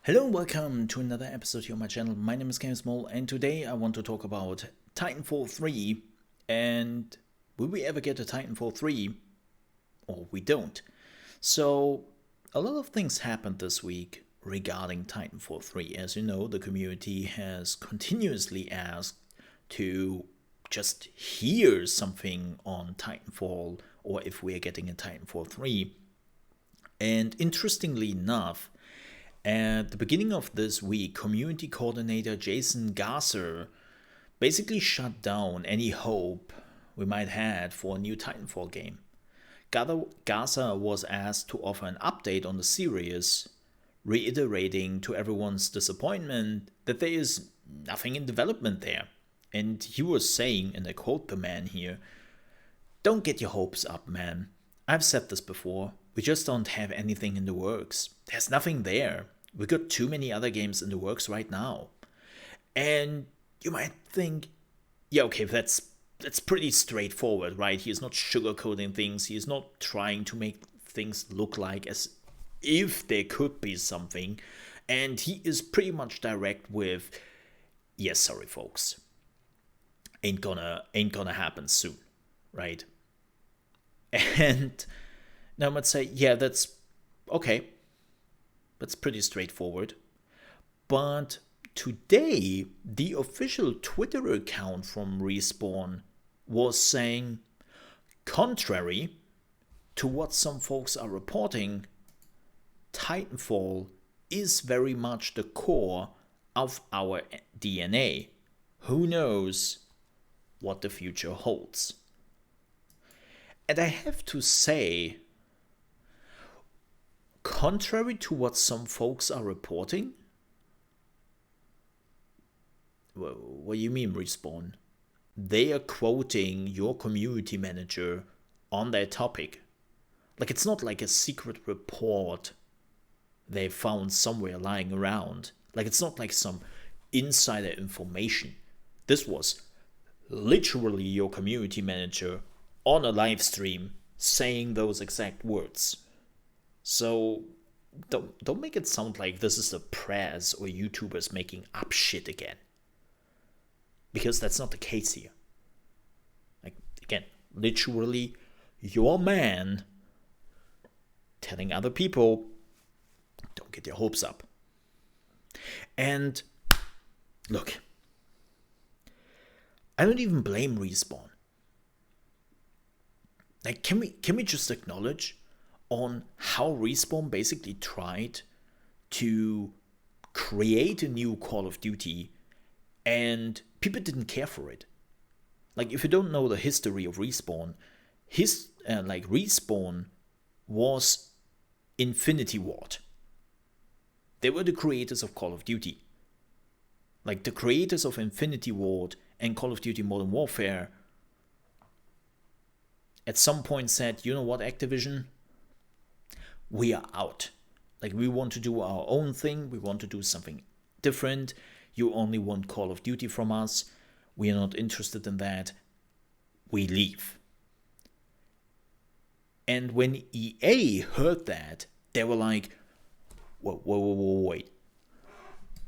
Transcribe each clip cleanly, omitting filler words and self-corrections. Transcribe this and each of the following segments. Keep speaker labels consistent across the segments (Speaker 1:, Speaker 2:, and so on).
Speaker 1: Hello and welcome to another episode here on my channel. My name is ChaosMole and today I want to talk about Titanfall 3 and will we ever get a Titanfall 3 or we don't. So a lot of things happened this week regarding Titanfall 3. As you know, the community has continuously asked to just hear something on Titanfall or if we're getting a Titanfall 3. And interestingly enough, at the beginning of this week, community coordinator Jason Gasser basically shut down any hope we might have for a new Titanfall game. Gasser was asked to offer an update on the series, reiterating to everyone's disappointment that there is nothing in development there. And he was saying, and I quote the man here, "Don't get your hopes up, man. I've said this before. We just don't have anything in the works. There's nothing there. We got too many other games in the works right now." And you might think, yeah, okay, that's pretty straightforward, right? He is not sugarcoating things. He is not trying to make things look like as if there could be something. And he is pretty much direct with, yes, sorry, folks. Ain't gonna happen soon, right? And now I might say, yeah, that's okay. That's pretty straightforward. But today, the official Twitter account from Respawn was saying, contrary to what some folks are reporting, Titanfall is very much the core of our DNA. Who knows what the future holds? And I have to say, contrary to what some folks are reporting? What do you mean, Respawn? They are quoting your community manager on that topic. Like, it's not like a secret report they found somewhere lying around. Like, it's not like some insider information. This was literally your community manager on a live stream saying those exact words. So don't make it sound like this is the press or YouTubers making up shit again. Because that's not the case here. Like, again, literally your man telling other people, don't get your hopes up. And look, I don't even blame Respawn. Like, can we just acknowledge on how Respawn basically tried to create a new Call of Duty and people didn't care for it. Like, if you don't know the history of Respawn, Respawn was Infinity Ward. They were the creators of Call of Duty. Like, the creators of Infinity Ward and Call of Duty Modern Warfare at some point said, you know what, Activision? We are out. Like, we want to do our own thing. We want to do something different. You only want Call of Duty from us. We are not interested in that. We leave. And when EA heard that, they were like, wait.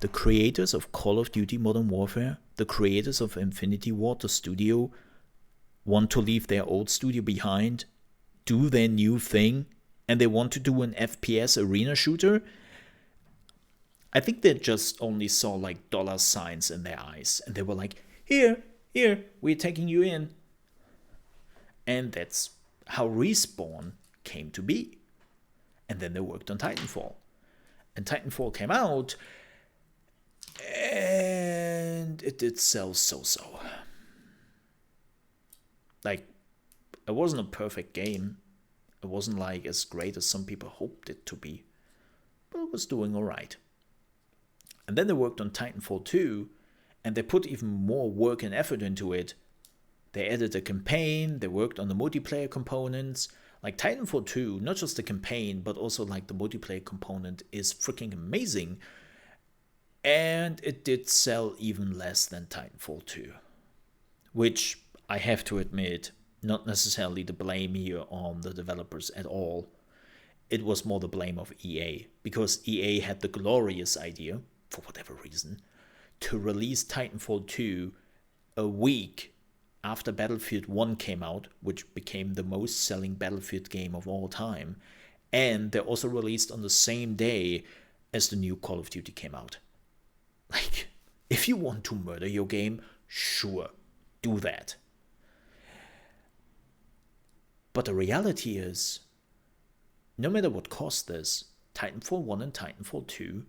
Speaker 1: The creators of Call of Duty Modern Warfare, the creators of Infinity Ward, the studio, want to leave their old studio behind, do their new thing, and they want to do an FPS arena shooter? I think they just only saw like dollar signs in their eyes. And they were like, here, we're taking you in. And that's how Respawn came to be. And then they worked on Titanfall. And Titanfall came out, and it did sell so-so. Like, it wasn't a perfect game. It wasn't like as great as some people hoped it to be. But it was doing alright. And then they worked on Titanfall 2, and they put even more work and effort into it. They added a campaign, they worked on the multiplayer components. Like, Titanfall 2, not just the campaign, but also like the multiplayer component is freaking amazing. And it did sell even less than Titanfall 2. Which, I have to admit, not necessarily the blame here on the developers at all. it was more the blame of EA, because EA had the glorious idea, for whatever reason, to release Titanfall 2 a week after Battlefield 1 came out, which became the most selling Battlefield game of all time. And they also released on the same day as the new Call of Duty came out. Like, if you want to murder your game, sure, do that. But the reality is, no matter what caused this, Titanfall 1 and Titanfall 2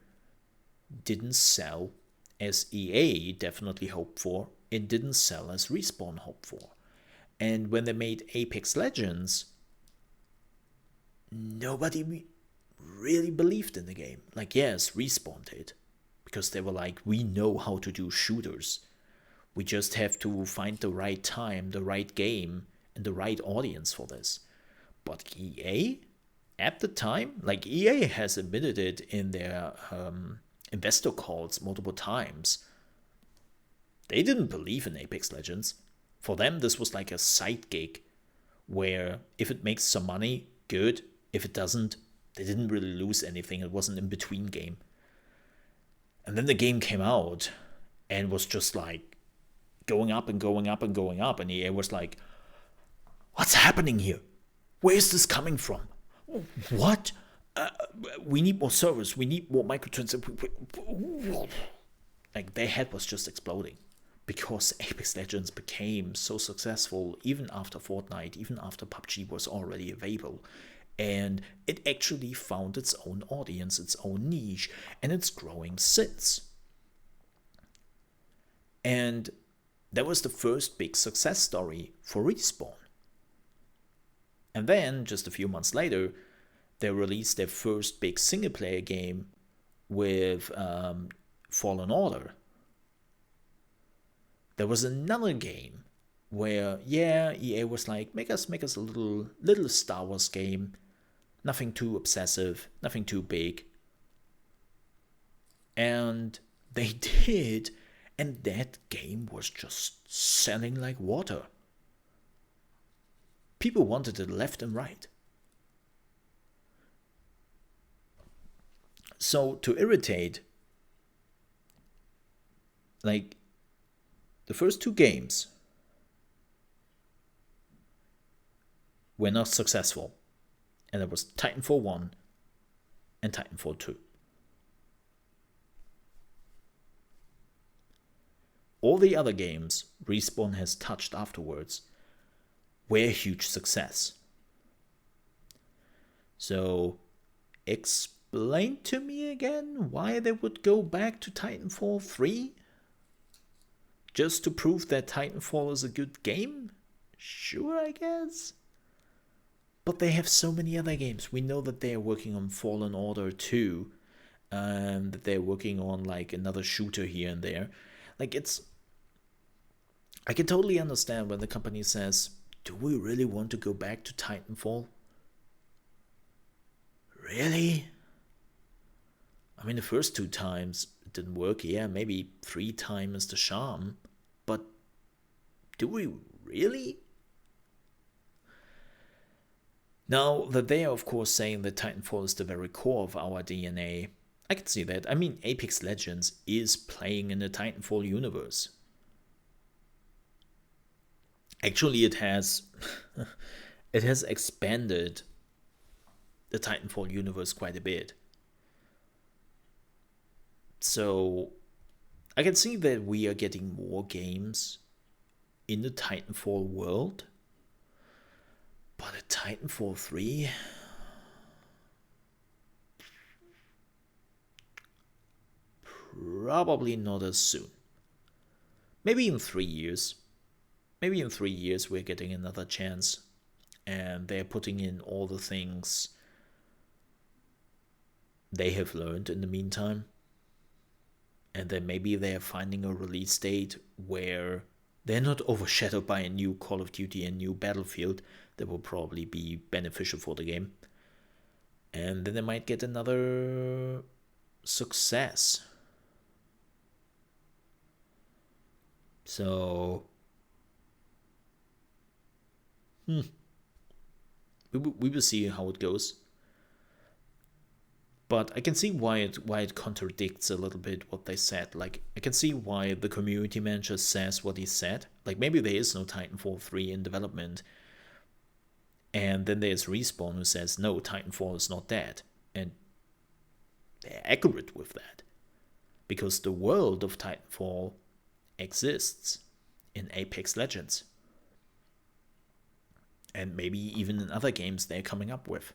Speaker 1: didn't sell as EA definitely hoped for. It didn't sell as Respawn hoped for. And when they made Apex Legends, nobody really believed in the game. Like, yes, Respawn did, because they were like, we know how to do shooters. We just have to find the right time, the right game, and the right audience for this. But EA, at the time, like, EA has admitted it in their investor calls multiple times, they didn't believe in Apex Legends. For them, this was like a side gig where if it makes some money, good. If it doesn't, they didn't really lose anything. It was an in-between game. And then the game came out and was just like going up and going up and going up. And EA was like, what's happening here? Where is this coming from? What? We need more servers. We need more microtransactions. Like, their head was just exploding, because Apex Legends became so successful even after Fortnite, even after PUBG was already available. And it actually found its own audience, its own niche, and it's growing since. And that was the first big success story for Respawn. And then, just a few months later, they released their first big single-player game with Fallen Order. There was another game where, yeah, EA was like, make us a little Star Wars game, nothing too obsessive, nothing too big. And they did, and that game was just selling like water. People wanted it left and right. So to irritate, like, the first two games were not successful. And it was Titanfall 1 and Titanfall 2. All the other games Respawn has touched afterwards were a huge success. So, explain to me again why they would go back to Titanfall 3? Just to prove that Titanfall is a good game? Sure, I guess. But they have so many other games. We know that they are working on Fallen Order 2, that they're working on like another shooter here and there. Like, I can totally understand when the company says, do we really want to go back to Titanfall? Really? I mean, the first 2 times it didn't work. Yeah, maybe 3 times the charm. But do we really? Now, that they are of course saying that Titanfall is the very core of our DNA, I can see that. I mean, Apex Legends is playing in the Titanfall universe. Actually, it has expanded the Titanfall universe quite a bit. So I can see that we are getting more games in the Titanfall world. But a Titanfall 3? Probably not as soon. Maybe in 3 years. Maybe in 3 years we're getting another chance. And they're putting in all the things they have learned in the meantime. And then maybe they're finding a release date where they're not overshadowed by a new Call of Duty and new Battlefield that will probably be beneficial for the game. And then they might get another success. So, we will see how it goes. But I can see why it contradicts a little bit what they said. Like, I can see why the community manager says what he said. Like, maybe there is no Titanfall 3 in development, and then there's Respawn who says, no, Titanfall is not dead. And they're accurate with that. Because the world of Titanfall exists in Apex Legends. And maybe even in other games they're coming up with.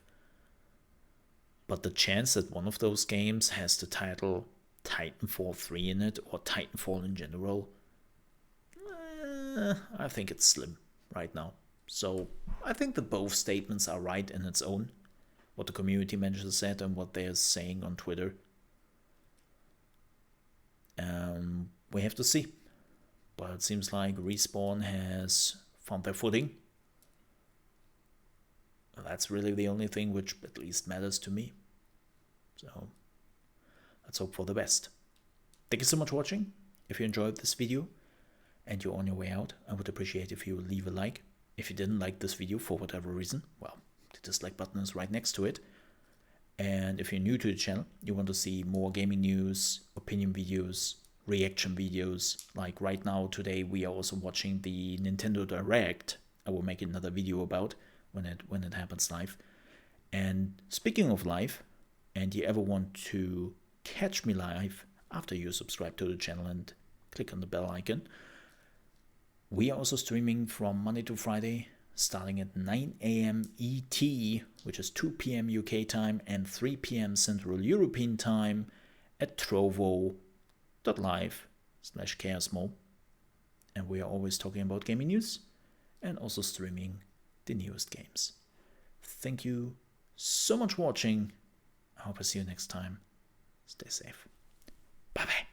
Speaker 1: But the chance that one of those games has the title Titanfall 3 in it, or Titanfall in general, I think it's slim right now. So I think that both statements are right in its own, what the community manager said and what they're saying on Twitter. We have to see. But it seems like Respawn has found their footing. That's really the only thing which at least matters to me. So let's hope for the best. Thank you so much for watching. If you enjoyed this video and you're on your way out, I would appreciate if you would leave a like. If you didn't like this video for whatever reason, well, the dislike button is right next to it. And if you're new to the channel, you want to see more gaming news, opinion videos, reaction videos, like right now, today, we are also watching the Nintendo Direct. I will make another video about when it happens live. And speaking of live, and you ever want to catch me live after you subscribe to the channel and click on the bell icon, we are also streaming from Monday to Friday, starting at 9 AM ET, which is 2 PM UK time and 3 PM Central European time, at trovo.live/ChaosMole. And we are always talking about gaming news and also streaming the newest games. Thank you so much for watching. I hope I see you next time. Stay safe. Bye bye.